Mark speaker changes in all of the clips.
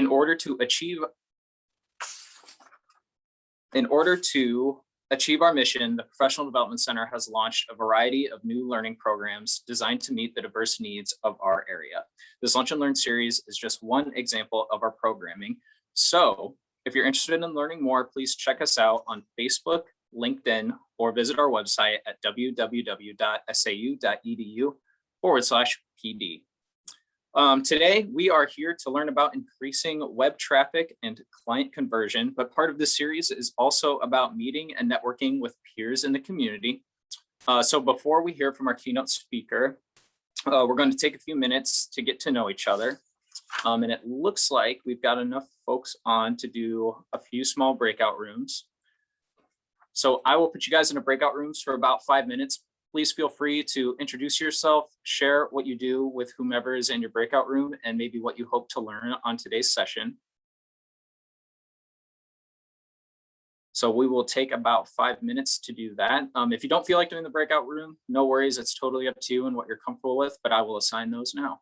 Speaker 1: order to achieve our mission, the Professional Development Center has launched a variety of new learning programs designed to meet the diverse needs of our area. This Lunch and Learn series is just one example of our programming. So if you're interested in learning more, please check us out on Facebook, LinkedIn, or visit our website at www.sau.edu/PD. Today, we are here to learn about increasing web traffic and client conversion, but part of this series is also about meeting and networking with peers in the community. So before we hear from our keynote speaker, we're going to take a few minutes to get to know each other. And it looks like we've got enough folks on to do a few small breakout rooms. So I will put you guys in a breakout rooms for about 5 minutes. Please feel free to introduce yourself, share what you do with whomever is in your breakout room, and maybe what you hope to learn on today's session. So we will take about 5 minutes to do that. If you don't feel like doing the breakout room, no worries. It's totally up to you and what you're comfortable with, but I will assign those now.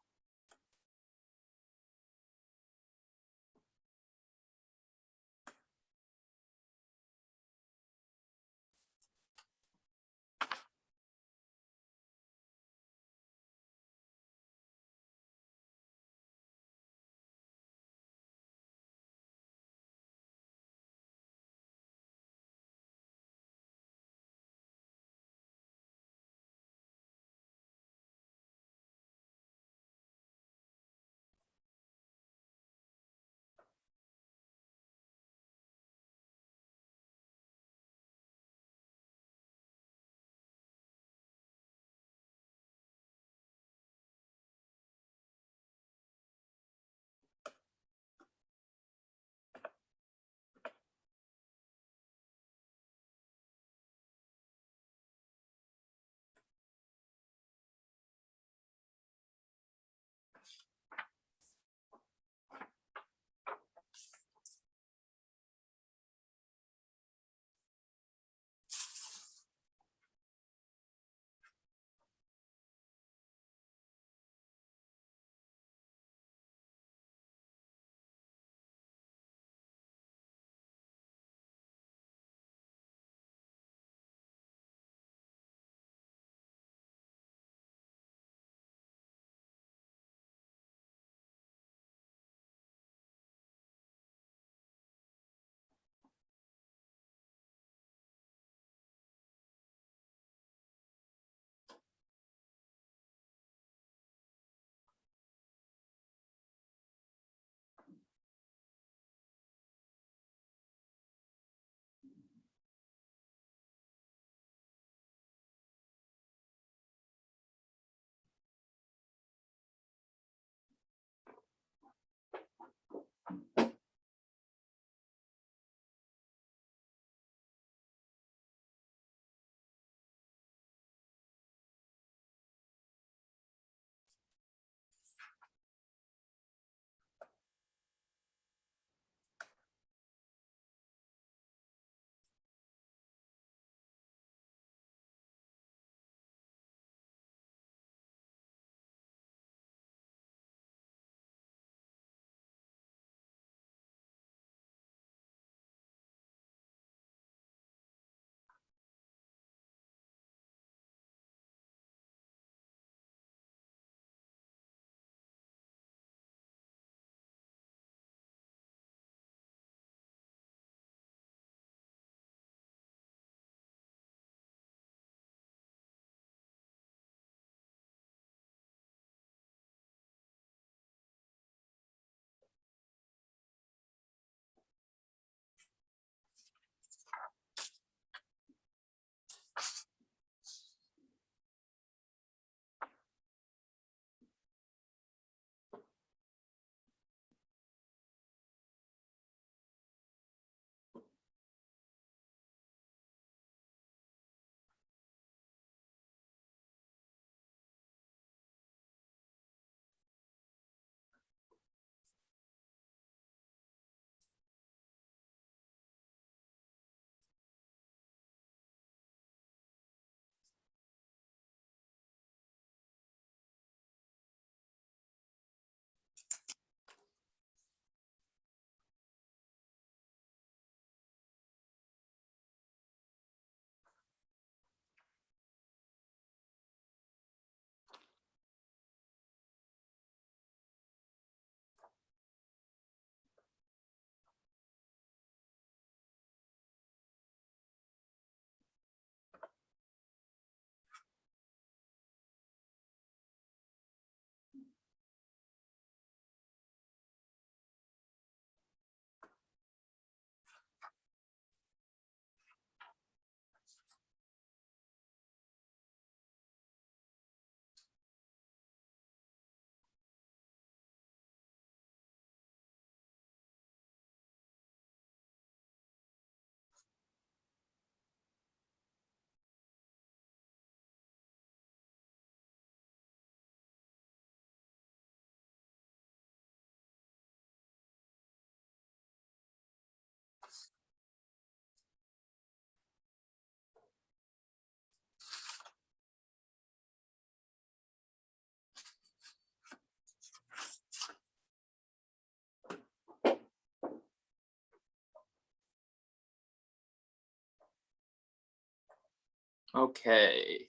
Speaker 1: Okay.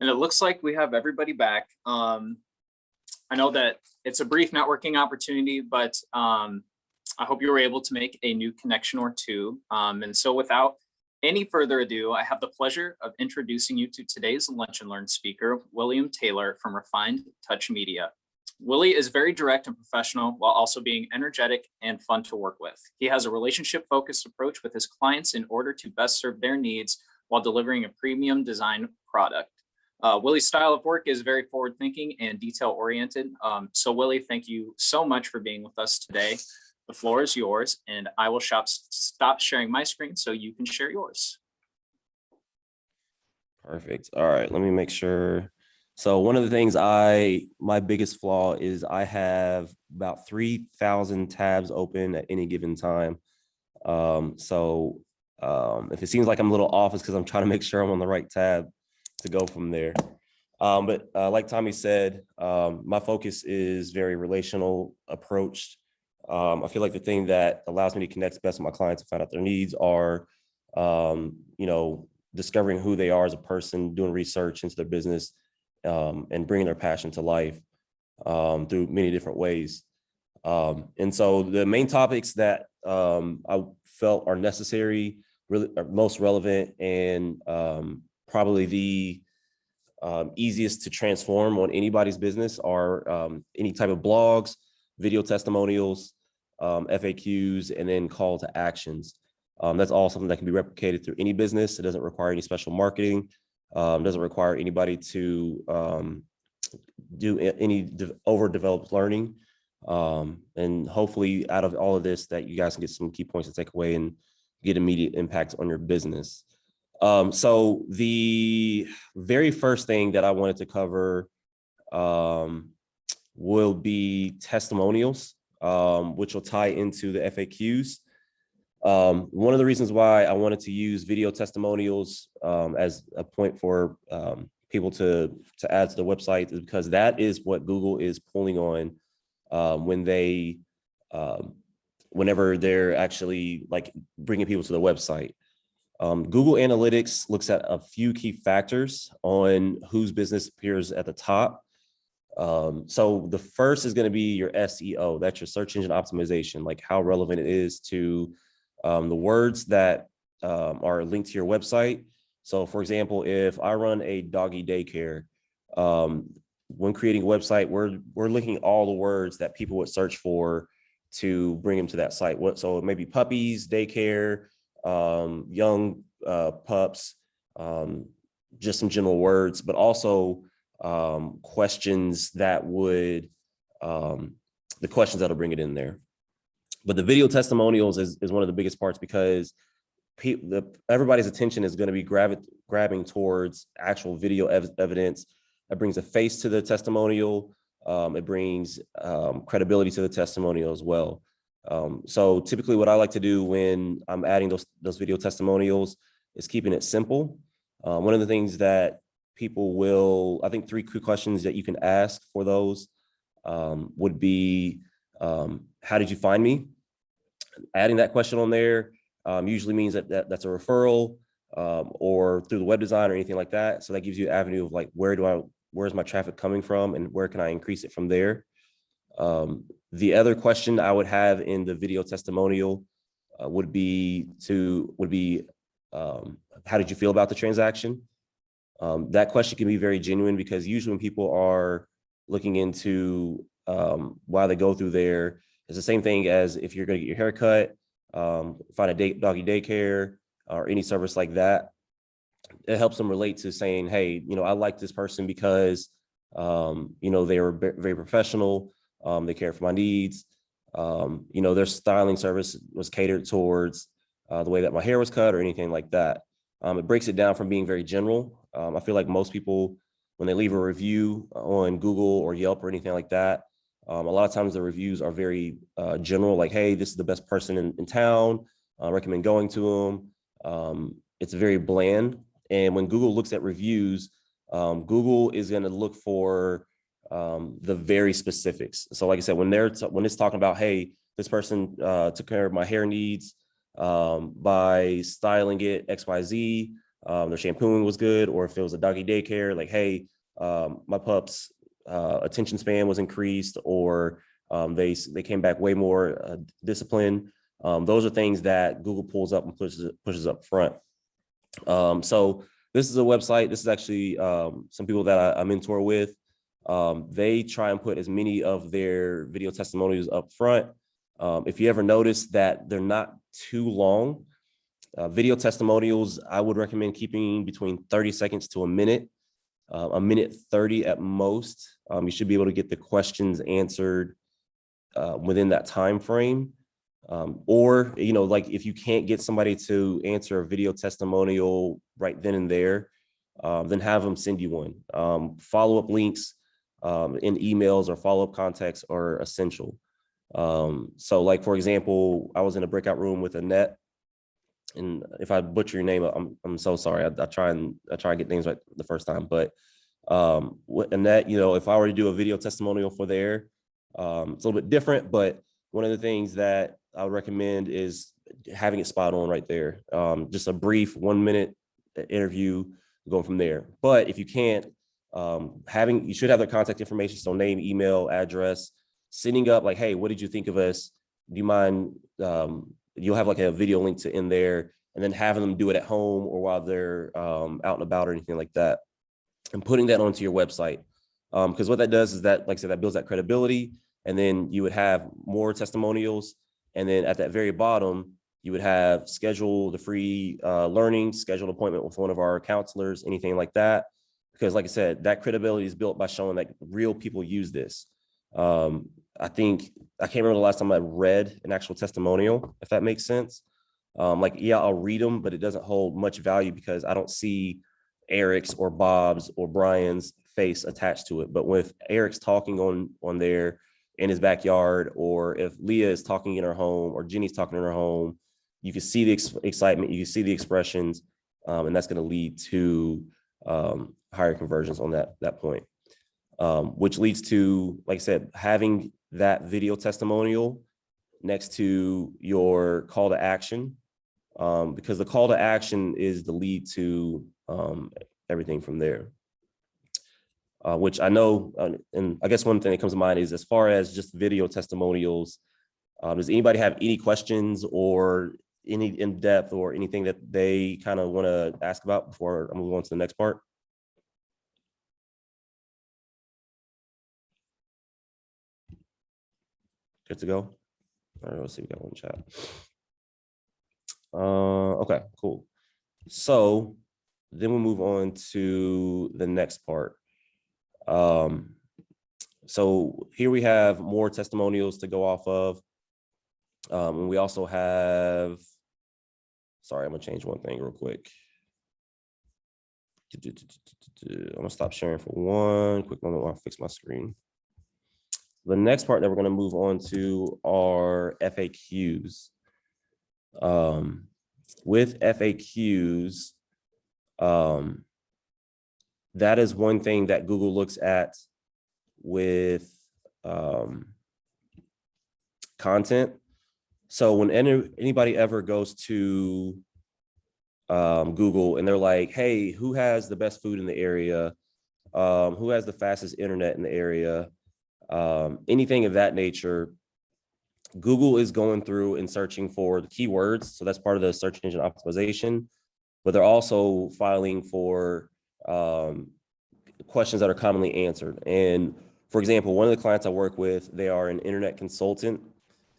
Speaker 1: And it looks like we have everybody back. I know that it's a brief networking opportunity, but I hope you were able to make a new connection or two. And so without any further ado, I have the pleasure of introducing you to today's Lunch and Learn speaker, William Taylor from Refined Touch Media. Willie is very direct and professional while also being energetic and fun to work with. He has a relationship-focused approach with his clients in order to best serve their needs while delivering a premium design product. Willie's style of work is very forward-thinking and detail-oriented. So Willie, thank you so much for being with us today. The floor is yours, and I will stop sharing my screen so you can share yours.
Speaker 2: Perfect. All right, let me make sure. So one of the things my biggest flaw is I have about 3,000 tabs open at any given time. If it seems like I'm a little off, it's because I'm trying to make sure I'm on the right tab to go from there. But like Tommy said, my focus is very relational approach. I feel like the thing that allows me to connect best with my clients and find out their needs are, discovering who they are as a person, doing research into their business, and bringing their passion to life through many different ways. And so the main topics that I felt are necessary, really are most relevant, and probably the easiest to transform on anybody's business are any type of blogs, video testimonials, FAQs, and then call to actions. That's all something that can be replicated through any business. It doesn't require any special marketing. Doesn't require anybody to do any overdeveloped learning. And hopefully out of all of this that you guys can get some key points to take away and get immediate impact on your business. So the very first thing that I wanted to cover will be testimonials, which will tie into the FAQs. One of the reasons why I wanted to use video testimonials as a point for people to add to the website is because that is what Google is pulling on whenever they're actually like bringing people to the website. Google Analytics looks at a few key factors on whose business appears at the top. So the first is going to be your SEO, that's your search engine optimization, like how relevant it is to the words that are linked to your website. So for example, if I run a doggy daycare, when creating a website, we're linking all the words that people would search for to bring them to that site. So it may be puppies, daycare, young pups, just some general words, but also questions that would, the questions that'll bring it in there. But the video testimonials is one of the biggest parts because everybody's attention is going to be grabbing towards actual video evidence. It brings a face to the testimonial. It brings credibility to the testimonial as well. So typically what I like to do when I'm adding those video testimonials is keeping it simple. One of the things that people will, I think 3 quick questions that you can ask for those would be, how did you find me? Adding that question on there usually means that's a referral or through the web design or anything like that. So that gives you an avenue of like, where's my traffic coming from and where can I increase it from there? The other question I would have in the video testimonial would be, how did you feel about the transaction? That question can be very genuine because usually when people are looking into why they go through there, it's the same thing as if you're going to get your hair cut, find a doggy daycare or any service like that. It helps them relate to saying, hey, I like this person because, they were very professional. They care for my needs. Their styling service was catered towards the way that my hair was cut or anything like that. It breaks it down from being very general. I feel like most people, when they leave a review on Google or Yelp or anything like that, a lot of times the reviews are very general, like, hey, this is the best person in town. I recommend going to them. It's very bland. And when Google looks at reviews, Google is going to look for the very specifics. So like I said, when it's talking about, hey, this person took care of my hair needs by styling it XYZ, their shampooing was good, or if it was a doggy daycare, like, hey, my pup's attention span was increased, or they came back way more disciplined. Those are things that Google pulls up and pushes up front. So this is a website. This is actually some people that I mentor with. They try and put as many of their video testimonials up front. If you ever notice that they're not too long, video testimonials, I would recommend keeping between 30 seconds to a minute 30 at most. You should be able to get the questions answered within that time frame. Or, like if you can't get somebody to answer a video testimonial right then and there, then have them send you one. Follow-up links in emails or follow-up contacts are essential. So like, for example, I was in a breakout room with Annette, and if I butcher your name, I'm so sorry. I try and get things right the first time, but with Annette, if I were to do a video testimonial for there, it's a little bit different, but one of the things that I would recommend is having it spot on right there. Just a brief 1 minute interview, going from there. But if you can't, you should have their contact information. So name, email, address, sending up like, hey, what did you think of us? Do you mind? You'll have like a video link to in there, and then having them do it at home or while they're out and about or anything like that, and putting that onto your website. Because what that does is that, like I said, that builds that credibility, and then you would have more testimonials. And then at that very bottom, you would have schedule the free learning, schedule an appointment with one of our counselors, anything like that. Because like I said, that credibility is built by showing that real people use this. I can't remember the last time I read an actual testimonial, if that makes sense. I'll read them, but it doesn't hold much value because I don't see Eric's or Bob's or Brian's face attached to it. But with Eric's talking on there in his backyard, or if Leah is talking in her home or Jenny's talking in her home, you can see the excitement, you can see the expressions, and that's going to lead to higher conversions on that point, which leads to, like I said, having that video testimonial next to your call to action, because the call to action is the lead to everything from there. Which I know, and I guess one thing that comes to mind is, as far as just video testimonials, does anybody have any questions or any in-depth or anything that they kind of want to ask about before I move on to the next part? Good to go? All right, let's see, we got one chat. Okay, cool. So then we'll move on to the next part. So here we have more testimonials to go off of. And we also have, sorry, I'm gonna change one thing real quick. I'm gonna stop sharing for one quick moment while I fix my screen. The next part that we're gonna move on to are FAQs. With FAQs, that is one thing that Google looks at with content. So when anybody ever goes to Google and they're like, hey, who has the best food in the area? Who has the fastest internet in the area? Anything of that nature, Google is going through and searching for the keywords. So that's part of the search engine optimization, but they're also filing for questions that are commonly answered. And for example, one of the clients I work with, they are an internet consultant.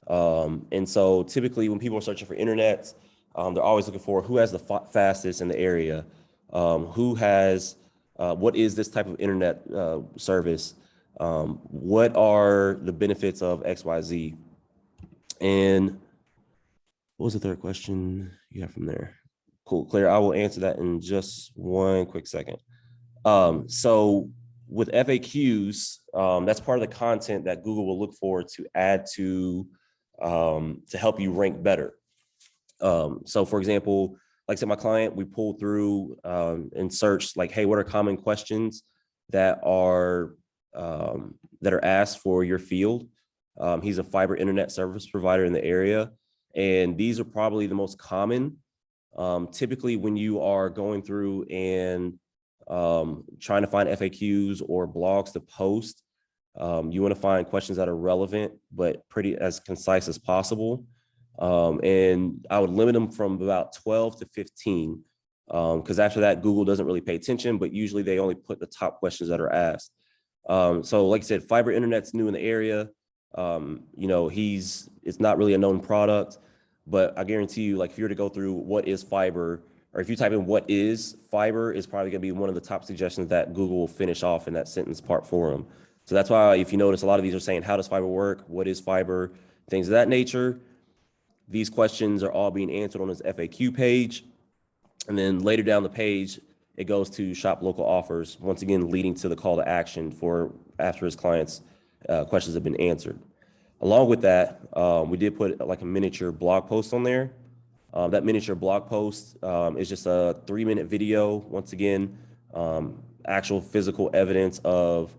Speaker 2: And so typically when people are searching for internet, they're always looking for who has the fastest in the area, who has, what is this type of internet service, what are the benefits of XYZ. And what was the third question you have from there? Cool, Claire, I will answer that in just one quick second. So with FAQs, that's part of the content that Google will look for to add to help you rank better. So for example, like I said, my client, we pulled through and searched like, hey, what are common questions that are asked for your field? He's a fiber internet service provider in the area, and these are probably the most common Typically, when you are going through and trying to find FAQs or blogs to post, you want to find questions that are relevant, but pretty as concise as possible. And I would limit them from about 12 to 15, because after that, Google doesn't really pay attention, but usually they only put the top questions that are asked. So like I said, fiber internet's new in the area. It's not really a known product, but I guarantee you, like if you were to go through what is fiber, or if you type in what is fiber, is probably gonna be one of the top suggestions that Google will finish off in that sentence part for them. So that's why if you notice, a lot of these are saying, how does fiber work? What is fiber? Things of that nature. These questions are all being answered on this FAQ page. And then later down the page, it goes to shop local offers, once again, leading to the call to action for after his clients' questions have been answered. Along with that, we did put like a miniature blog post on there. That miniature blog post is just a 3-minute video, once again, actual physical evidence of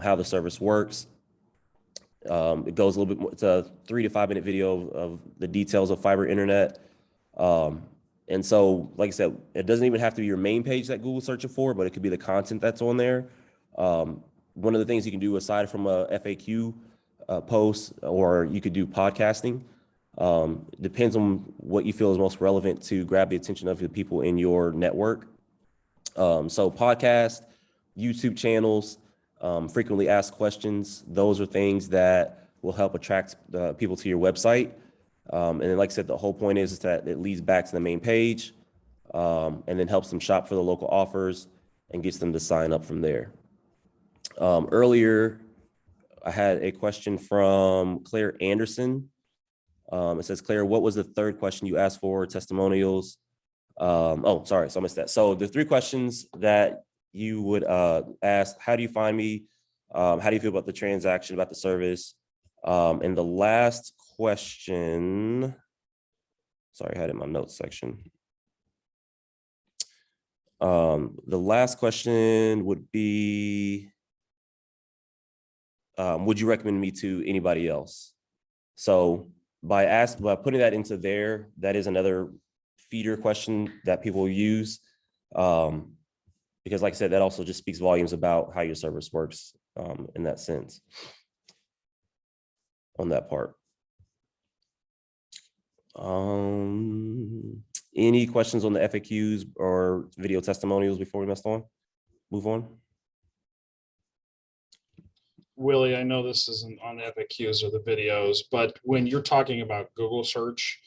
Speaker 2: how the service works. It goes a little bit more, it's a 3 to 5 minute video of the details of fiber internet. And so, like I said, it doesn't even have to be your main page that Google's searching for, but it could be the content that's on there. One of the things you can do aside from a FAQ post, or you could do podcasting. Depends on what you feel is most relevant to grab the attention of the people in your network. So podcast, YouTube channels, frequently asked questions, those are things that will help attract people to your website. And then, like I said, the whole point is that it leads back to the main page, and then helps them shop for the local offers and gets them to sign up from there. Earlier, I had a question from Claire Anderson. It says, Claire, what was the third question you asked for? Testimonials. Oh, sorry, so I missed that. So the 3 questions that you would ask: how do you find me? How do you feel about the transaction, about the service? And the last question, sorry, I had it in my notes section. The last question would be, would you recommend me to anybody else? So by putting that into there, that is another feeder question that people use. Because like I said, that also just speaks volumes about how your service works in that sense, on that part. Any questions on the FAQs or video testimonials before we move on?
Speaker 3: Willie, I know this isn't on the FAQs or the videos, but when you're talking about Google search,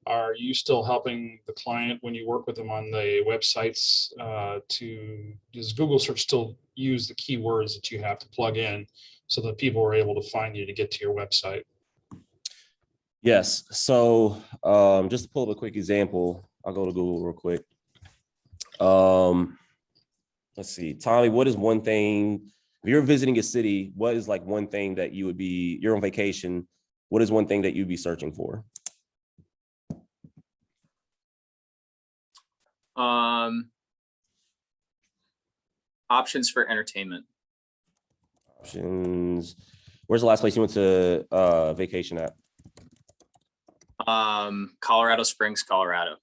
Speaker 3: are you still helping the client when you work with them on the websites does Google search still use the keywords that you have to plug in so that people are able to find you to get to your website?
Speaker 2: Yes. So just to pull up a quick example, I'll go to Google real quick. Let's see, Tommy, what is one thing, if you're visiting a city, what is like one thing that you would be, you're on vacation, what is one thing that you'd be searching for?
Speaker 1: Options for entertainment.
Speaker 2: Options. Where's the last place you went to vacation at?
Speaker 1: Colorado Springs, Colorado.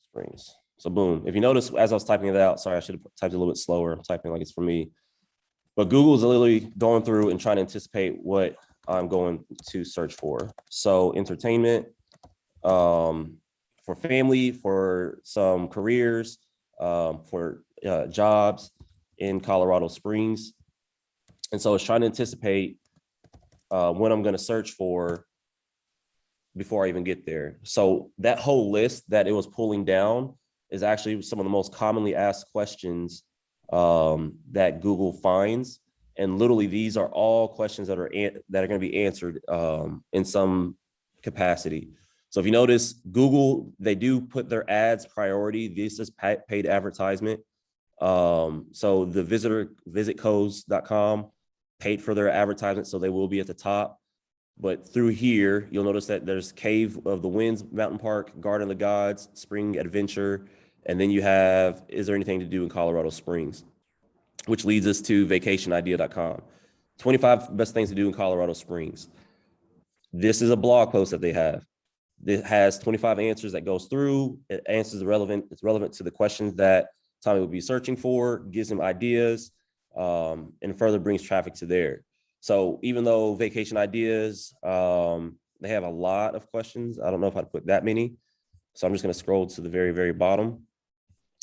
Speaker 2: Springs. So boom. If you notice, as I was typing it out, sorry, I should have typed it a little bit slower. I'm typing like it's for me. But Google's literally going through and trying to anticipate what I'm going to search for. So entertainment, for family, for some careers, for jobs in Colorado Springs. And so it's trying to anticipate what I'm going to search for before I even get there. So that whole list that it was pulling down is actually some of the most commonly asked questions that Google finds. And literally, these are all questions that are going to be answered in some capacity. So if you notice, Google, they do put their ads priority. This is paid advertisement. So the visitcodes.com paid for their advertisement, so they will be at the top. But through here, you'll notice that there's Cave of the Winds Mountain Park, Garden of the Gods, Spring Adventure, and then you have, is there anything to do in Colorado Springs? Which leads us to vacationidea.com. 25 best things to do in Colorado Springs. This is a blog post that they have. It has 25 answers that goes through. It answers it's relevant to the questions that Tommy would be searching for, gives him ideas, and further brings traffic to there. So even though vacation ideas, they have a lot of questions. I don't know if I'd put that many. So I'm just going to scroll to the very, very bottom.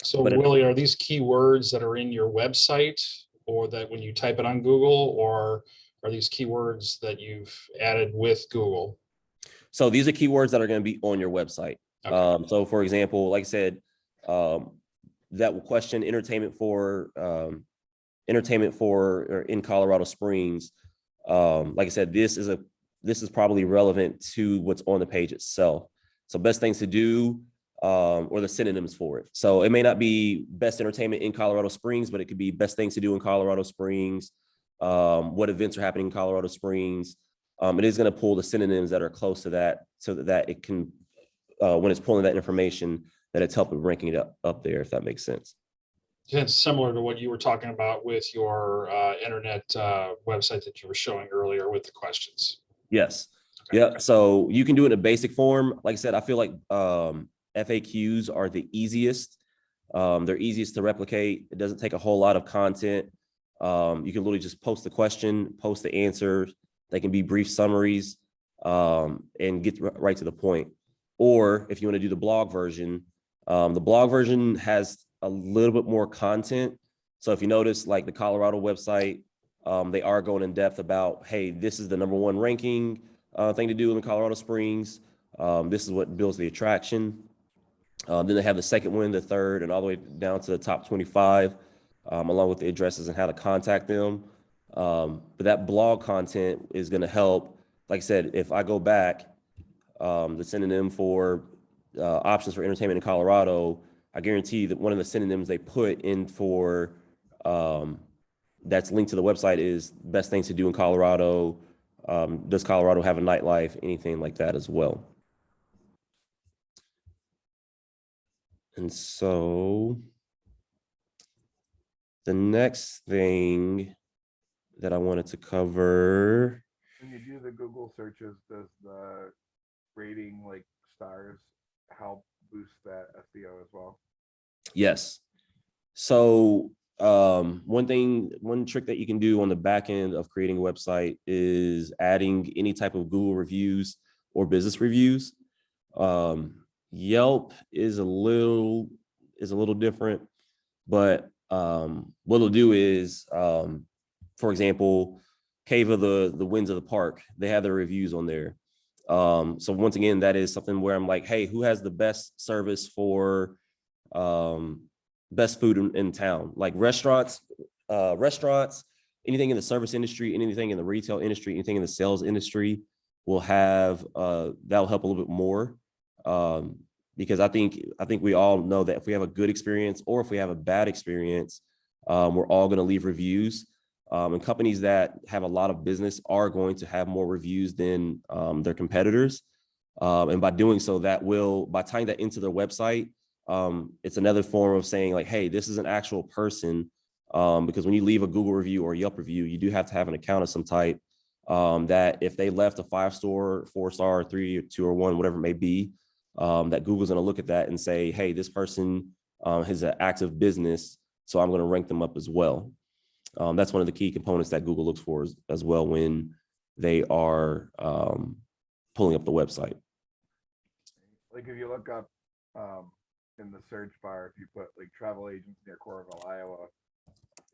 Speaker 3: So
Speaker 2: But
Speaker 3: Willie, are these keywords that are in your website or that when you type it on Google, or are these keywords that you've added with Google?
Speaker 2: So these are keywords that are going to be on your website.
Speaker 3: Okay.
Speaker 2: So for example, like I said, that will question entertainment for or in Colorado Springs. Like I said, this is probably relevant to what's on the page itself. So best things to do, or the synonyms for it. So it may not be best entertainment in Colorado Springs, but it could be best things to do in Colorado Springs. What events are happening in Colorado Springs. It is going to pull the synonyms that are close to that, so that it can, when it's pulling that information, that it's helping ranking it up there, if that makes sense.
Speaker 3: It's similar to what you were talking about with your internet website that you were showing earlier with the questions.
Speaker 2: Yes.
Speaker 3: Okay.
Speaker 2: Yeah. So you can do it in a basic form. Like I said, I feel like FAQs are the easiest. They're easiest to replicate. It doesn't take a whole lot of content. You can literally just post the question, post the answers. They can be brief summaries, and get right to the point. Or if you want to do the blog version has a little bit more content. So if you notice, like the Colorado website, they are going in depth about, hey, this is the #1 ranking thing to do in Colorado Springs. This is what builds the attraction. Then they have the second one, the third, and all the way down to the top 25, along with the addresses and how to contact them. But that blog content is going to help. Like I said, if I go back, the synonym for options for entertainment in Colorado, I guarantee that one of the synonyms they put in for that's linked to the website is best things to do in Colorado. Does Colorado have a nightlife? Anything like that as well. And so the next thing that I wanted to cover.
Speaker 4: When you do the Google searches, does the rating, like stars, help boost that SEO as well?
Speaker 2: Yes. So one trick that you can do on the back end of creating a website is adding any type of Google reviews or business reviews. Yelp is a little different, but what it'll do is, for example, Cave of the Winds of the Park, they have their reviews on there. So once again, that is something where I'm like, hey, who has the best service for best food in town? Like restaurants, anything in the service industry, anything in the retail industry, anything in the sales industry will have, that'll help a little bit more. Because I think we all know that if we have a good experience or if we have a bad experience, we're all going to leave reviews. And companies that have a lot of business are going to have more reviews than their competitors. And by doing so, by tying that into their website, it's another form of saying like, hey, this is an actual person. Because when you leave a Google review or Yelp review, you do have to have an account of some type, that if they left a 5-star, 4-star, 3 or 2 or 1, whatever it may be, that Google's going to look at that and say, hey, this person has an active business, so I'm going to rank them up as well. That's one of the key components that Google looks for as well when they are pulling up the website.
Speaker 4: Like if you look up in the search bar, if you put like travel agents near Coralville, Iowa,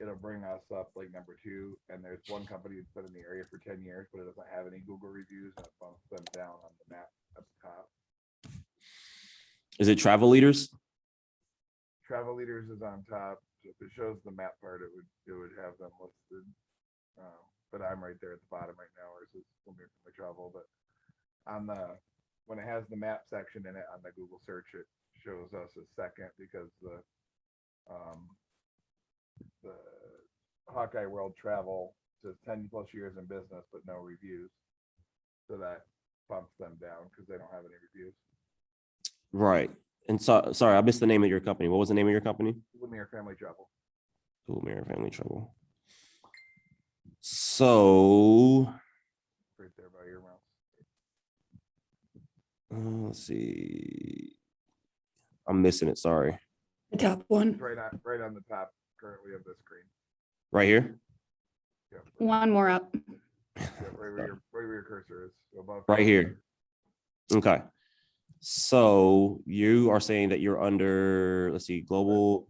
Speaker 4: it'll bring us up like #2. And there's one company that's been in the area for 10 years, but it doesn't have any Google reviews, and it bumps them down on the map at the top.
Speaker 2: Is it Travel Leaders?
Speaker 4: Travel Leaders is on top. So if it shows the map part, it would have them listed. But I'm right there at the bottom right now, where it says my travel. But on when it has the map section in it on the Google search, it shows us as second because the Hawkeye World Travel says 10+ years in business but no reviews, so that bumps them down because they don't have any reviews.
Speaker 2: Right. And so, sorry, I missed the name of your company. What was the name of your company?
Speaker 4: Lemire Family Travel.
Speaker 2: Lemire Family Travel. So
Speaker 4: Right there by your mouse.
Speaker 2: Let's see. I'm missing it. Sorry.
Speaker 5: The top one.
Speaker 4: It's right on the top currently of the screen.
Speaker 2: Right here.
Speaker 4: Yeah,
Speaker 5: One more up.
Speaker 4: yeah, right where your cursor is. Above.
Speaker 2: Right here. Okay. So you are saying that you're under, let's see, global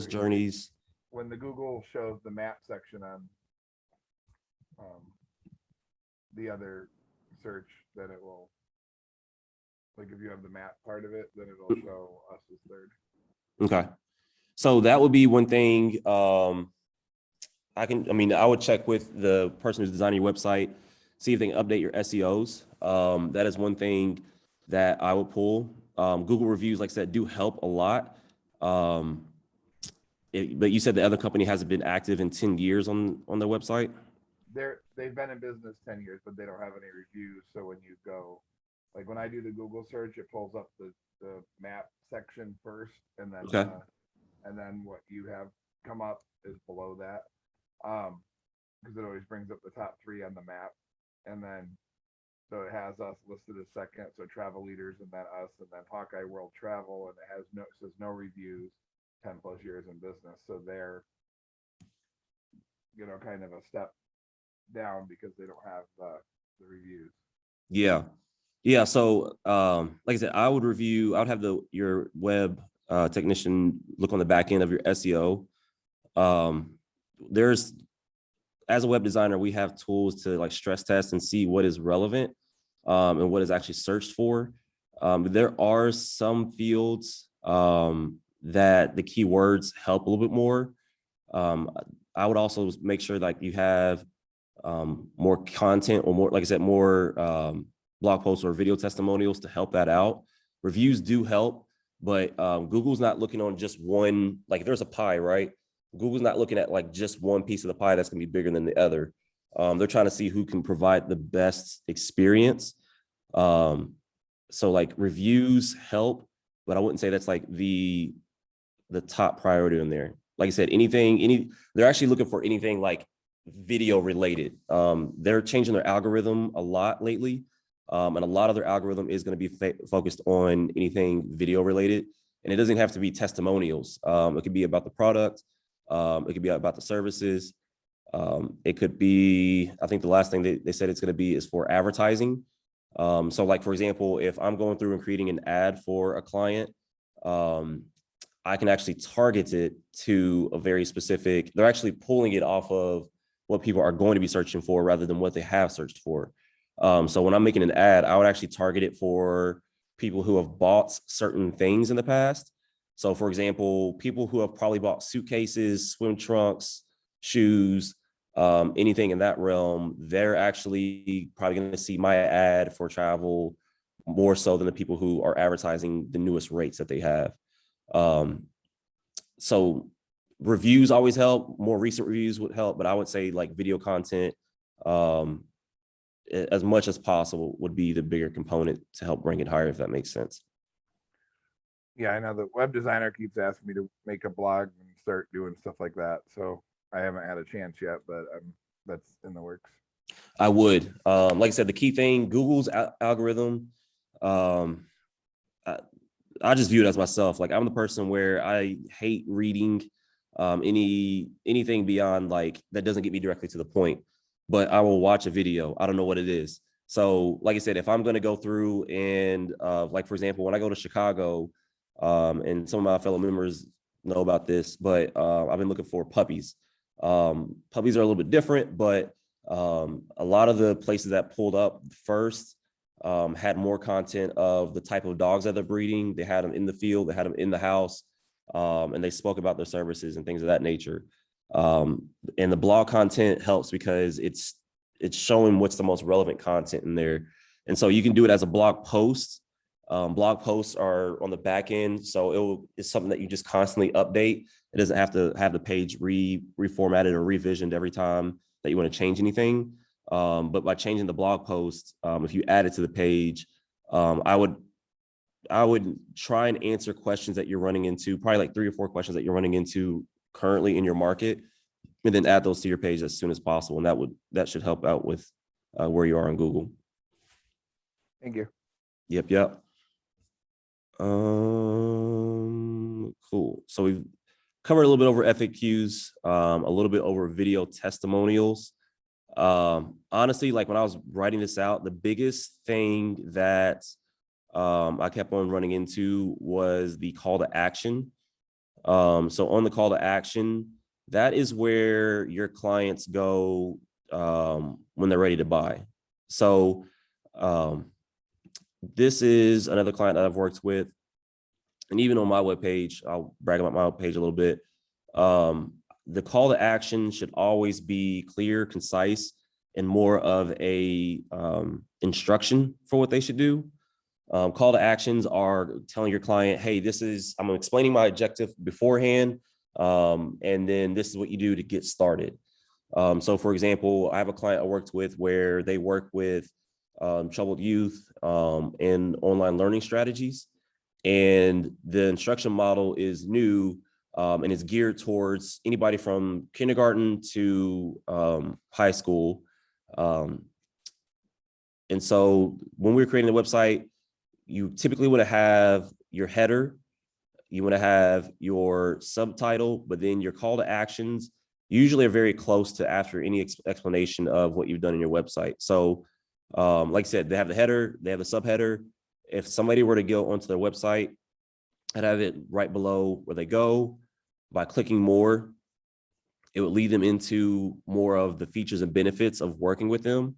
Speaker 2: journeys.
Speaker 4: When the Google shows the map section on the other search, then it will, like if you have the map part of it, then it'll show us as third.
Speaker 2: Okay. So that would be one thing. I would check with the person who's designing your website, see if they can update your SEOs. That is one thing that I would pull. Google reviews, like I said, do help a lot. But you said the other company hasn't been active in 10 years on their website?
Speaker 4: They've been in business 10 years, but they don't have any reviews. So when you go, like when I do the Google search, it pulls up the map section first, and then
Speaker 2: Okay.
Speaker 4: and then what you have come up is below that, because it always brings up the top 3 on the map, and then so it has us listed as second, so Travel Leaders, and then us, and then Hawkeye World Travel, and it says no reviews, 10 plus years in business. So they're, kind of a step down because they don't have the reviews.
Speaker 2: Yeah. Yeah. So like I said, I would have your web technician look on the back end of your SEO. As a web designer, we have tools to like stress test and see what is relevant and what is actually searched for. There are some fields that the keywords help a little bit more. I would also make sure like you have more content or more, like I said, more blog posts or video testimonials to help that out. Reviews do help, but Google's not looking on just one, like if there's a pie, right? Google's not looking at like just one piece of the pie that's gonna be bigger than the other. They're trying to see who can provide the best experience. So like reviews help, but I wouldn't say that's like the top priority in there. Like I said, they're actually looking for anything like video related. They're changing their algorithm a lot lately. And a lot of their algorithm is going to be focused on anything video related. And it doesn't have to be testimonials. It could be about the product. It could be about the services. It could be, I think the last thing they said it's going to be is for advertising. So like, for example, if I'm going through and creating an ad for a client, I can actually target it to a very specific, they're actually pulling it off of what people are going to be searching for rather than what they have searched for. So when I'm making an ad, I would actually target it for people who have bought certain things in the past. So for example, people who have probably bought suitcases, swim trunks, shoes, anything in that realm, they're actually probably going to see my ad for travel more so than the people who are advertising the newest rates that they have. So reviews always help. More recent reviews would help, but I would say like video content, as much as possible would be the bigger component to help bring it higher, if that makes sense.
Speaker 4: Yeah, I know the web designer keeps asking me to make a blog and start doing stuff like that. So I haven't had a chance yet, but that's in the works.
Speaker 2: I would, like I said, the key thing, Google's algorithm, I just view it as myself. Like I'm the person where I hate reading anything beyond like that doesn't get me directly to the point, but I will watch a video. I don't know what it is. So like I said, if I'm going to go through and like, for example, when I go to Chicago, and some of my fellow members know about this, but I've been looking for puppies. Puppies are a little bit different, but a lot of the places that pulled up first had more content of the type of dogs that they're breeding. They had them in the field, they had them in the house, and they spoke about their services and things of that nature. And the blog content helps because it's showing what's the most relevant content in there. And so you can do it as a blog post. Blog posts are on the back end, so it's something that you just constantly update. It doesn't have to have the page reformatted or revisioned every time that you want to change anything. But by changing the blog post, if you add it to the page, I would try and answer questions that you're running into, probably like 3 or 4 questions that you're running into currently in your market, and then add those to your page as soon as possible. And that should help out with where you are on Google.
Speaker 4: Thank you.
Speaker 2: Yep. Cool. So we've covered a little bit over FAQs, a little bit over video testimonials. Honestly, like when I was writing this out, the biggest thing that I kept on running into was the call to action. So on the call to action, that is where your clients go when they're ready to buy. So this is another client that I've worked with. And even on my webpage, I'll brag about my page a little bit. The call to action should always be clear, concise, and more of a instruction for what they should do. Call to actions are telling your client, hey, I'm explaining my objective beforehand, and then this is what you do to get started. So for example, I have a client I worked with where they work with troubled youth and online learning strategies. And the instruction model is new and it's geared towards anybody from kindergarten to high school. And so when we're creating the website, you typically want to have your header, you want to have your subtitle, but then your call to actions usually are very close to after any explanation of what you've done in your website. So like I said, they have the header, they have the subheader. If somebody were to go onto their website, I'd have it right below where they go. By clicking more, it would lead them into more of the features and benefits of working with them.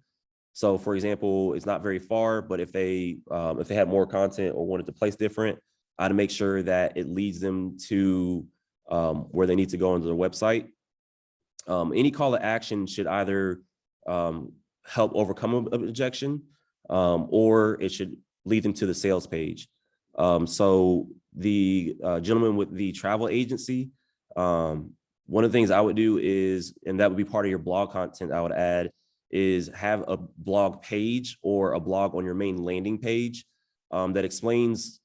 Speaker 2: So for example, it's not very far, but if they had more content or wanted to place different, I'd make sure that it leads them to where they need to go onto their website. Any call to action should either help overcome an objection or it should lead them to the sales page. So the gentleman with the travel agency, one of the things I would do is, and that would be part of your blog content I would add, is have a blog page or a blog on your main landing page that explains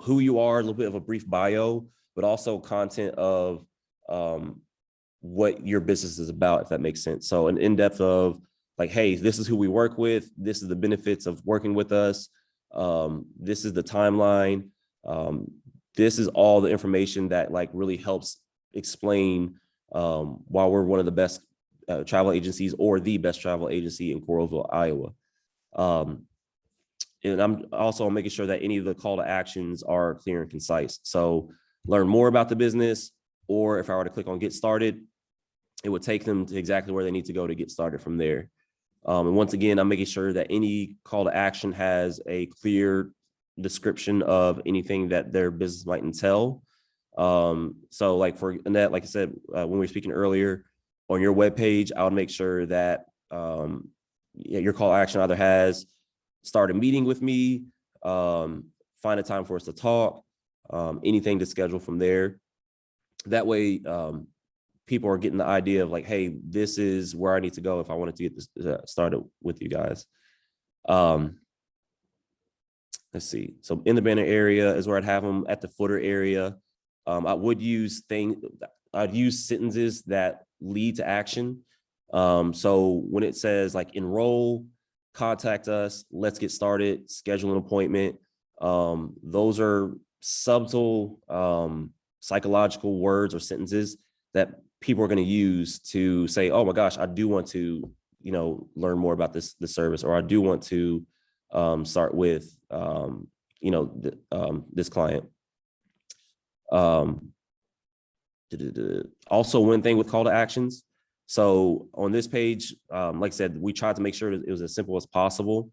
Speaker 2: who you are, a little bit of a brief bio, but also content of what your business is about, if that makes sense. So an in-depth of like, hey, this is who we work with. This is the benefits of working with us. This is the timeline. This is all the information that like really helps explain why we're one of the best travel agencies or the best travel agency in Coralville, Iowa. And I'm also making sure that any of the call to actions are clear and concise. So learn more about the business, or if I were to click on get started, it would take them to exactly where they need to go to get started from there. And once again, I'm making sure that any call to action has a clear description of anything that their business might entail. So like for Annette, like I said, when we were speaking earlier, on your webpage, I would make sure that your call to action either has start a meeting with me, find a time for us to talk, anything to schedule from there. That way, people are getting the idea of like, hey, this is where I need to go if I wanted to get this started with you guys. Let's see. So in the banner area is where I'd have them. At the footer area, I'd use sentences that lead to action. So when it says like enroll, contact us, let's get started, schedule an appointment, those are subtle psychological words or sentences that people are going to use to say, oh my gosh, I do want to, learn more about this service, or I do want to start with, this client. Also, one thing with call to actions. So on this page, like I said, we tried to make sure that it was as simple as possible.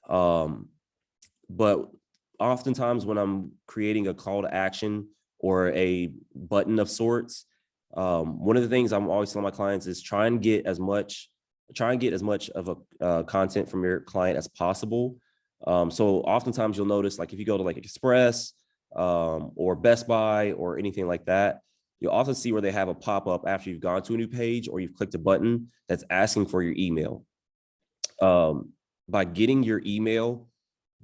Speaker 2: But oftentimes when I'm creating a call to action or a button of sorts, one of the things I'm always telling my clients is try and get as much of a content from your client as possible. So oftentimes you'll notice, like if you go to like Express or Best Buy or anything like that, you'll often see where they have a pop-up after you've gone to a new page or you've clicked a button that's asking for your email. By getting your email,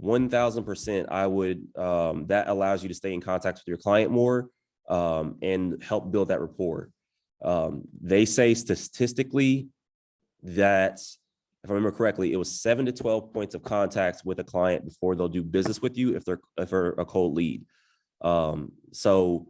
Speaker 2: 1000%, I would, that allows you to stay in contact with your client more and help build that rapport. They say statistically that if I remember correctly, it was 7 to 12 points of contact with a client before they'll do business with you if they're a cold lead. So,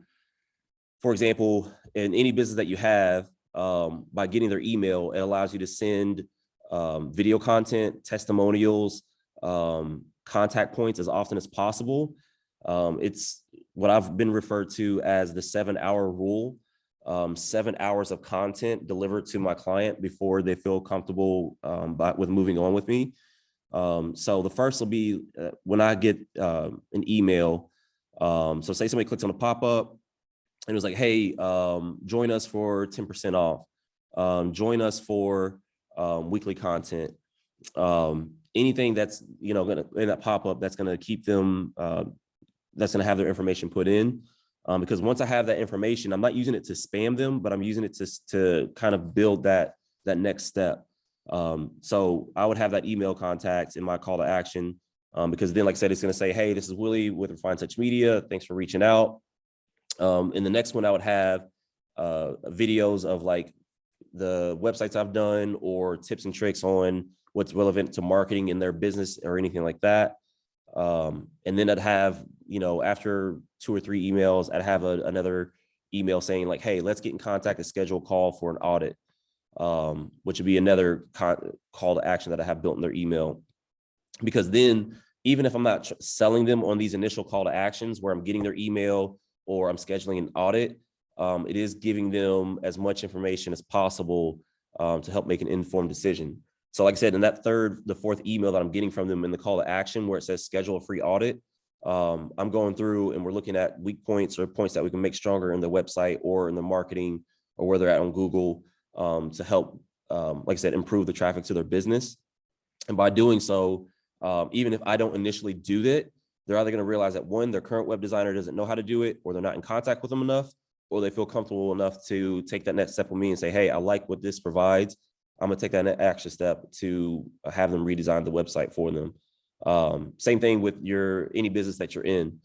Speaker 2: for example, in any business that you have, by getting their email, it allows you to send video content, testimonials, contact points as often as possible. It's what I've been referred to as the 7-hour rule. 7 hours of content delivered to my client before they feel comfortable with moving on with me. So the first will be when I get an email. So say somebody clicks on a pop-up and it was like, hey, join us for 10% off. Join us for weekly content. Anything that's, gonna in that pop-up that's gonna keep them, that's gonna have their information put in. Because once I have that information, I'm not using it to spam them, but I'm using it to kind of build that next step. So I would have that email contact in my call to action, because then, like I said, it's going to say, hey, this is Willie with Refined Touch Media. Thanks for reaching out. In the next one, I would have videos of like the websites I've done or tips and tricks on what's relevant to marketing in their business or anything like that. And then I'd have, after 2 or 3 emails, I'd have another email saying like, hey, let's get in contact and schedule a call for an audit, which would be another call to action that I have built in their email. Because then, even if I'm not selling them on these initial call to actions where I'm getting their email or I'm scheduling an audit, it is giving them as much information as possible to help make an informed decision. So like I said, in that the fourth email that I'm getting from them in the call to action where it says schedule a free audit, I'm going through and we're looking at weak points or points that we can make stronger in the website or in the marketing or where they're at on Google to help, like I said, improve the traffic to their business. And by doing so, even if I don't initially do that, they're either going to realize that one, their current web designer doesn't know how to do it, or they're not in contact with them enough, or they feel comfortable enough to take that next step with me and say, hey, I like what this provides. I'm going to take that next action step to have them redesign the website for them. Same thing with any business that you're in.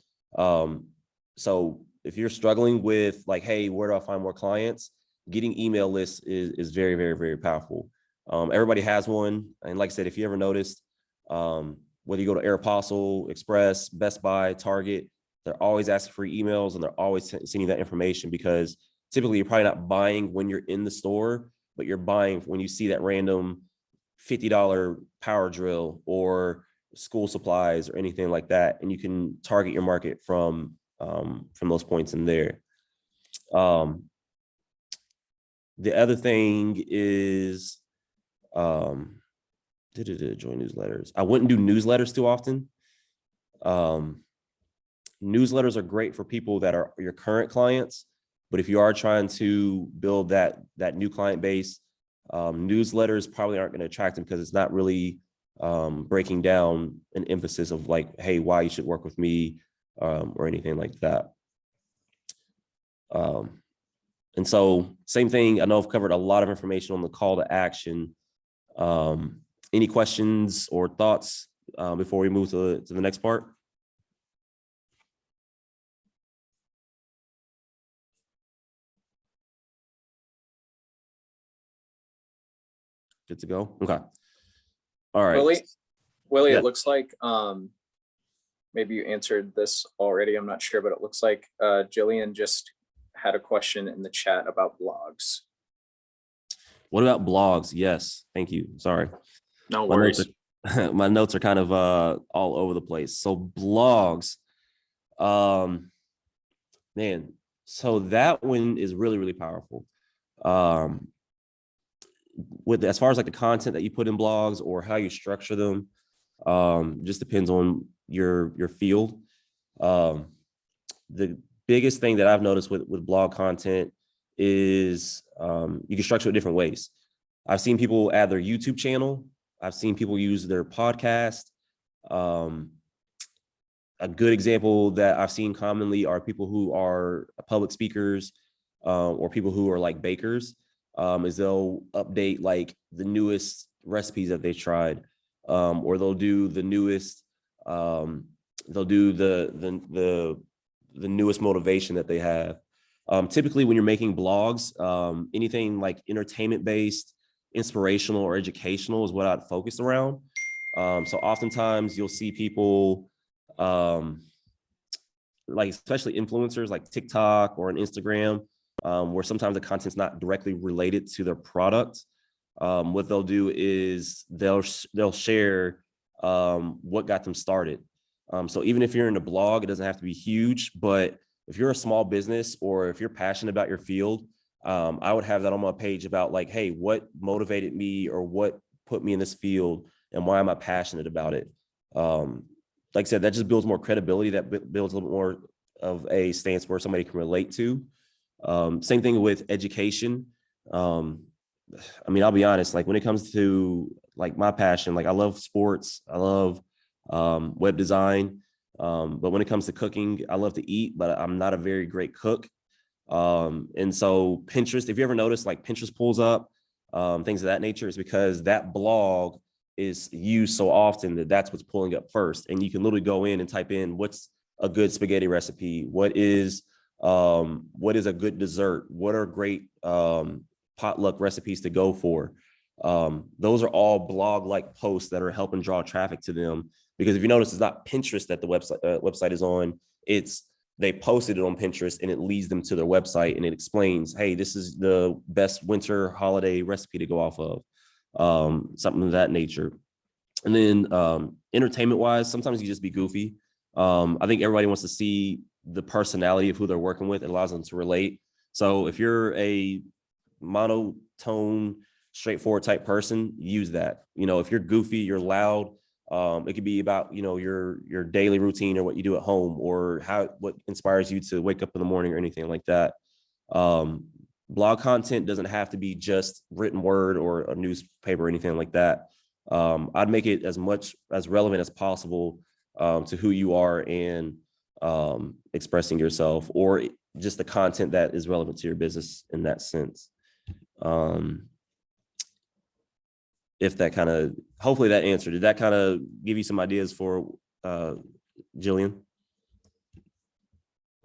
Speaker 2: So if you're struggling with like, hey, where do I find more clients? Getting email lists is very, very, very powerful. Everybody has one. And like I said, if you ever noticed, whether you go to Aeropostale, Express, Best Buy, Target, they're always asking for emails and they're always sending that information because typically you're probably not buying when you're in the store, but you're buying when you see that random $50 power drill or school supplies or anything like that. And you can target your market from those points in there. The other thing is, join newsletters. I wouldn't do newsletters too often. Newsletters are great for people that are your current clients, but if you are trying to build that new client base, newsletters probably aren't going to attract them because it's not really breaking down an emphasis of like, hey, why you should work with me or anything like that. And so same thing, I know I've covered a lot of information on the call to action. Any questions or thoughts before we move to the next part? Good to go? Okay. All right.
Speaker 1: Willie,
Speaker 2: Yeah.
Speaker 1: It looks like maybe you answered this already. I'm not sure, but it looks like Jillian just had a question in the chat about blogs.
Speaker 2: What about blogs? Yes. Thank you. Sorry.
Speaker 1: No worries.
Speaker 2: My notes are kind of all over the place. So blogs, man, so that one is really, really powerful. With as far as like the content that you put in blogs or how you structure them, just depends on your field. The biggest thing that I've noticed with blog content is you can structure it different ways. I've seen people add their YouTube channel. I've seen people use their podcast. A good example that I've seen commonly are people who are public speakers or people who are like bakers. Is they'll update like the newest recipes that they've tried, or they'll do the newest, they'll do the newest motivation that they have. Typically when you're making blogs, anything like entertainment based, inspirational or educational is what I'd focus around. So oftentimes you'll see people, like especially influencers like TikTok or on Instagram, where sometimes the content's not directly related to their product. What they'll do is they'll share what got them started. So even if you're in a blog, it doesn't have to be huge, but if you're a small business or if you're passionate about your field, I would have that on my page about like, hey, what motivated me or what put me in this field and why am I passionate about it? Like I said, that just builds more credibility, that builds a little more of a stance where somebody can relate to. Same thing with education. I mean, I'll be honest, like when it comes to like my passion, like I love sports, I love web design. But when it comes to cooking, I love to eat, but I'm not a very great cook. And so Pinterest, if you ever notice like Pinterest pulls up, things of that nature, is because that blog is used so often that that's what's pulling up first. And you can literally go in and type in what's a good spaghetti recipe, what is a good dessert, what are great potluck recipes to go for. Those are all blog-like posts that are helping draw traffic to them. Because if you notice, it's not Pinterest that the website is on, it's they posted it on Pinterest and it leads them to their website and it explains, hey, this is the best winter holiday recipe to go off of, something of that nature. And then entertainment wise, sometimes you just be goofy. I think everybody wants to see the personality of who they're working with. It allows them to relate. So if you're a monotone, straightforward type person, use that. You know, if you're goofy, you're loud, it could be about, you know, your daily routine or what you do at home or what inspires you to wake up in the morning or anything like that. Blog content doesn't have to be just written word or a newspaper or anything like that. I'd make it as much as relevant as possible to who you are and expressing yourself, or just the content that is relevant to your business in that sense. If that kind of, hopefully that answered, did that kind of give you some ideas for Jillian?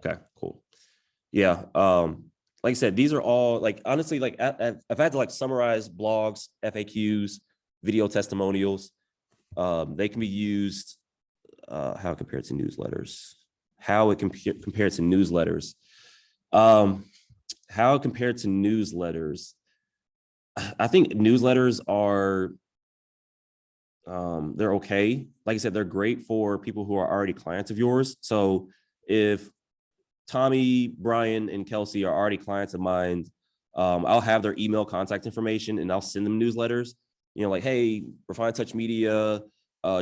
Speaker 2: Okay, cool. Yeah. Like I said, these are all like, honestly, like if I had to like summarize blogs, FAQs, video testimonials, they can be used, how compared to newsletters, how it compared to newsletters. How compared to newsletters, I think newsletters are, they're okay. Like I said, they're great for people who are already clients of yours. So if Tommy, Brian, and Kelsey are already clients of mine, I'll have their email contact information and I'll send them newsletters, you know, like, hey, Refined Touch Media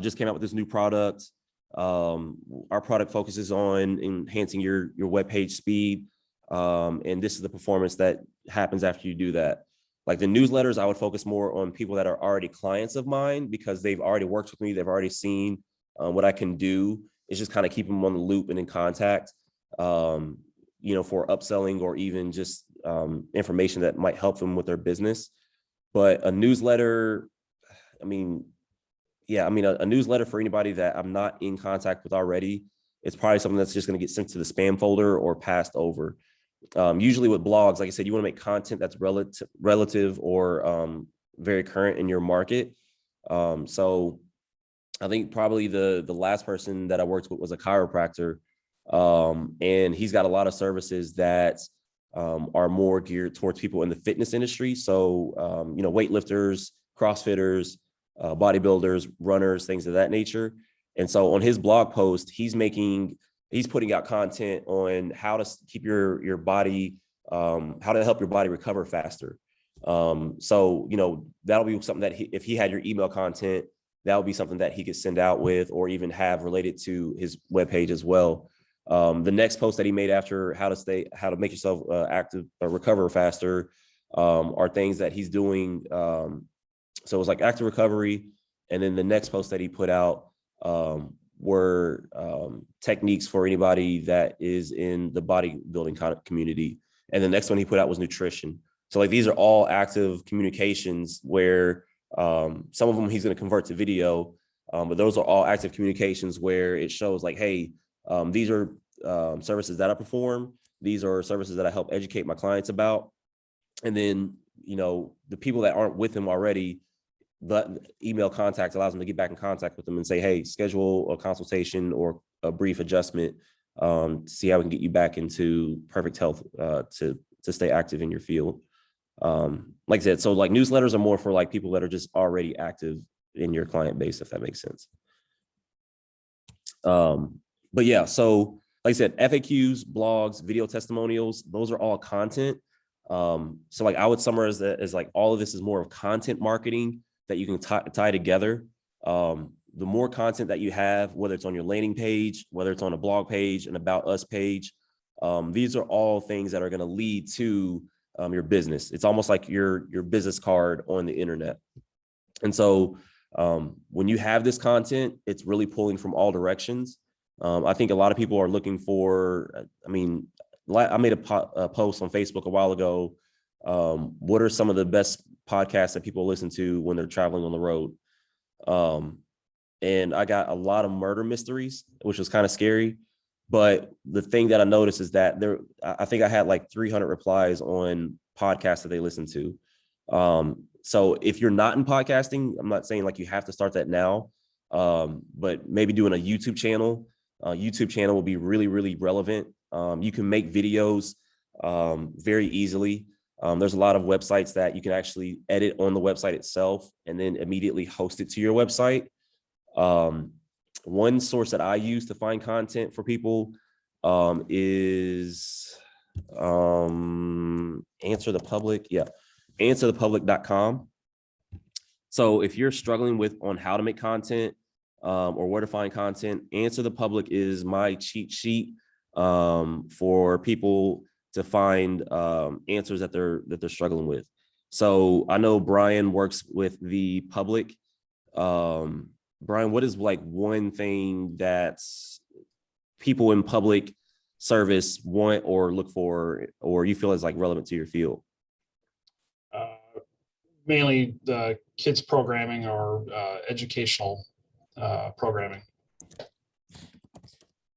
Speaker 2: just came out with this new product. Our product focuses on enhancing your web page speed. And this is the performance that happens after you do that. Like the newsletters, I would focus more on people that are already clients of mine because they've already worked with me. They've already seen what I can do. It's just kind of keep them on the loop and in contact, you know, for upselling or even just information that might help them with their business. But a newsletter, I mean, yeah, I mean, a newsletter for anybody that I'm not in contact with already, it's probably something that's just going to get sent to the spam folder or passed over. Usually with blogs, like I said, you want to make content that's relative or very current in your market. So I think probably the last person that I worked with was a chiropractor, and he's got a lot of services that are more geared towards people in the fitness industry. So, you know, weightlifters, CrossFitters, bodybuilders, runners, things of that nature. And so on his blog post, he's putting out content on how to keep your body, how to help your body recover faster. So, you know, that'll be something that if he had your email content, that would be something that he could send out with, or even have related to his webpage as well. The next post that he made after how to make yourself active or recover faster are things that he's doing. So it was like active recovery. And then the next post that he put out were techniques for anybody that is in the bodybuilding kind of community. And the next one he put out was nutrition. So like these are all active communications where some of them he's going to convert to video, but those are all active communications where it shows like, hey, these are services that I perform. These are services that I help educate my clients about. And then the people that aren't with him already, the email contact allows them to get back in contact with them and say, hey, schedule a consultation or a brief adjustment to see how we can get you back into perfect health to stay active in your field. Like I said, so like newsletters are more for like people that are just already active in your client base, if that makes sense. But yeah, so like I said, FAQs, blogs, video testimonials, those are all content. So like I would summarize that as like all of this is more of content marketing that you can tie together. The more content that you have, whether it's on your landing page, whether it's on a blog page, an About Us page, these are all things that are going to lead to your business. It's almost like your business card on the internet. And so when you have this content, it's really pulling from all directions. I think a lot of people are looking for, I made a post on Facebook a while ago. What are some of the best podcasts that people listen to when they're traveling on the road? And I got a lot of murder mysteries, which was kind of scary. But the thing that I noticed is that I think I had like 300 replies on podcasts that they listen to. So if you're not in podcasting, I'm not saying like you have to start that now, but maybe doing a YouTube channel. YouTube channel will be really, really relevant. You can make videos very easily. There's a lot of websites that you can actually edit on the website itself and then immediately host it to your website. One source that I use to find content for people is Answer the Public. Yeah, answerthepublic.com. So if you're struggling on how to make content or where to find content, Answer the Public is my cheat sheet for people to find answers that they're struggling with. So I know Brian works with the public. Brian, what is like one thing that people in public service want or look for, or you feel is like relevant to your field?
Speaker 3: Mainly the kids programming or educational programming.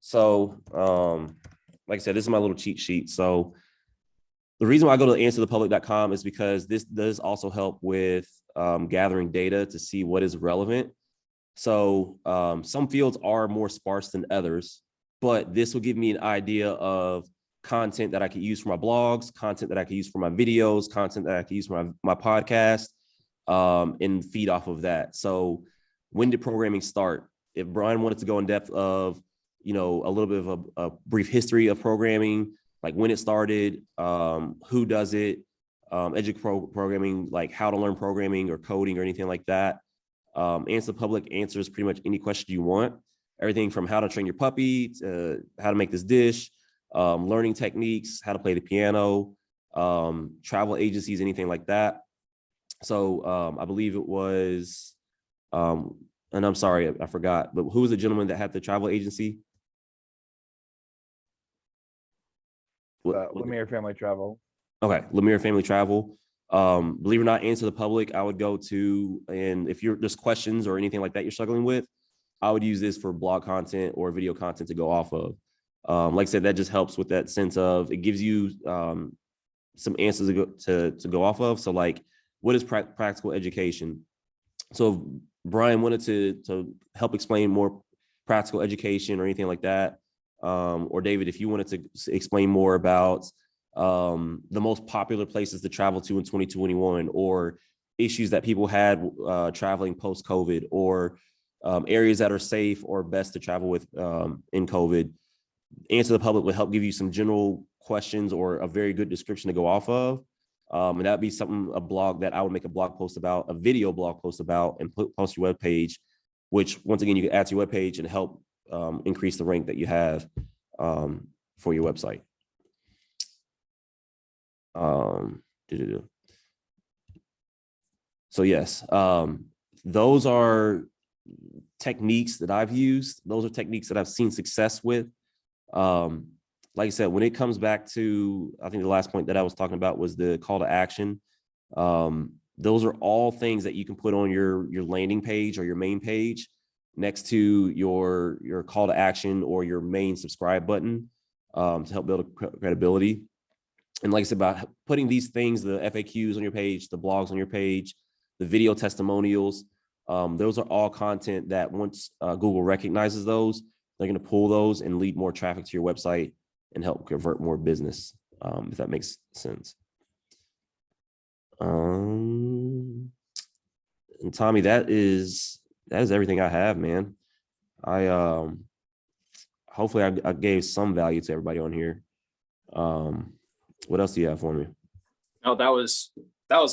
Speaker 2: So, like I said, this is my little cheat sheet. So the reason why I go to answerthepublic.com is because this does also help with gathering data to see what is relevant. So some fields are more sparse than others, but this will give me an idea of content that I could use for my blogs, content that I could use for my videos, content that I could use for my podcast, and feed off of that. So when did programming start? If Brian wanted to go in depth of, a little bit of a brief history of programming, like when it started, who does it, programming, like how to learn programming or coding or anything like that. Answer the Public answers pretty much any question you want. Everything from how to train your puppy to how to make this dish, learning techniques, how to play the piano, travel agencies, anything like that. So I believe it was, and I'm sorry, I forgot, but who was the gentleman that had the travel agency?
Speaker 4: Lemire Family Travel.
Speaker 2: Okay, Lemire Family Travel. Believe it or not, Answer the Public, I would go to, and if there's questions or anything like that you're struggling with, I would use this for blog content or video content to go off of. Like I said, that just helps with that sense of, it gives you some answers to go off of. So like, what is practical education? So Brian wanted to help explain more practical education or anything like that. Or David, if you wanted to explain more about the most popular places to travel to in 2021, or issues that people had traveling post-COVID, or areas that are safe or best to travel with in COVID. Answer the Public would help give you some general questions or a very good description to go off of. And that'd be a blog that I would make a blog post about, a video blog post about, and post your webpage, which once again, you can add to your webpage and help increase the rank that you have for your website. So yes, those are techniques that I've used. Those are techniques that I've seen success with. Like I said, when it comes back to, I think the last point that I was talking about was the call to action. Those are all things that you can put on your landing page or your main page next to your call to action or your main subscribe button to help build credibility. And like I said, about putting these things, the FAQs on your page, the blogs on your page, the video testimonials, those are all content that once Google recognizes those, they're going to pull those and lead more traffic to your website and help convert more business, if that makes sense. And Tommy, that is everything I have, man. Hopefully I gave some value to everybody on here. What else do you have for me?
Speaker 1: No, that was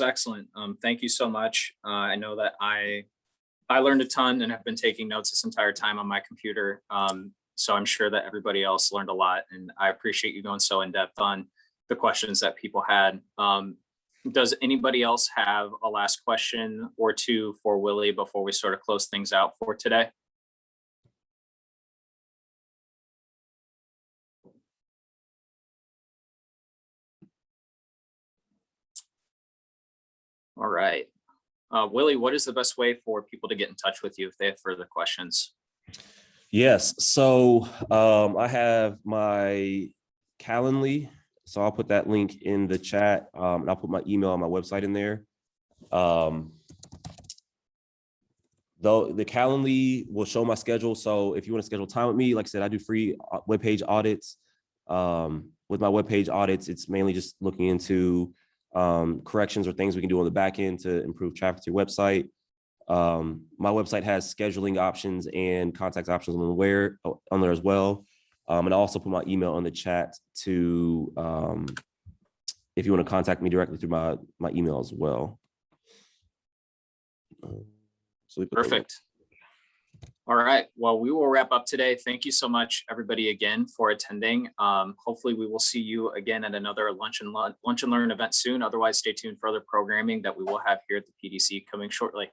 Speaker 1: excellent. Thank you so much. I know that I learned a ton and have been taking notes this entire time on my computer. So I'm sure that everybody else learned a lot, and I appreciate you going so in depth on the questions that people had. Does anybody else have a last question or two for Willie before we sort of close things out for today? All right. Willie, what is the best way for people to get in touch with you if they have further questions?
Speaker 2: Yes. So I have my Calendly. So I'll put that link in the chat, and I'll put my email on my website in there. Though the Calendly will show my schedule. So if you want to schedule time with me, like I said, I do free web page audits. With my web page audits, it's mainly just looking into corrections or things we can do on the back end to improve traffic to your website. My website has scheduling options and contact options on there as well. And I also put my email on the chat to if you want to contact me directly through my email as well.
Speaker 1: Perfect. All right. Well, we will wrap up today. Thank you so much, everybody, again for attending. Hopefully, we will see you again at another lunch and learn event soon. Otherwise, stay tuned for other programming that we will have here at the PDC coming shortly.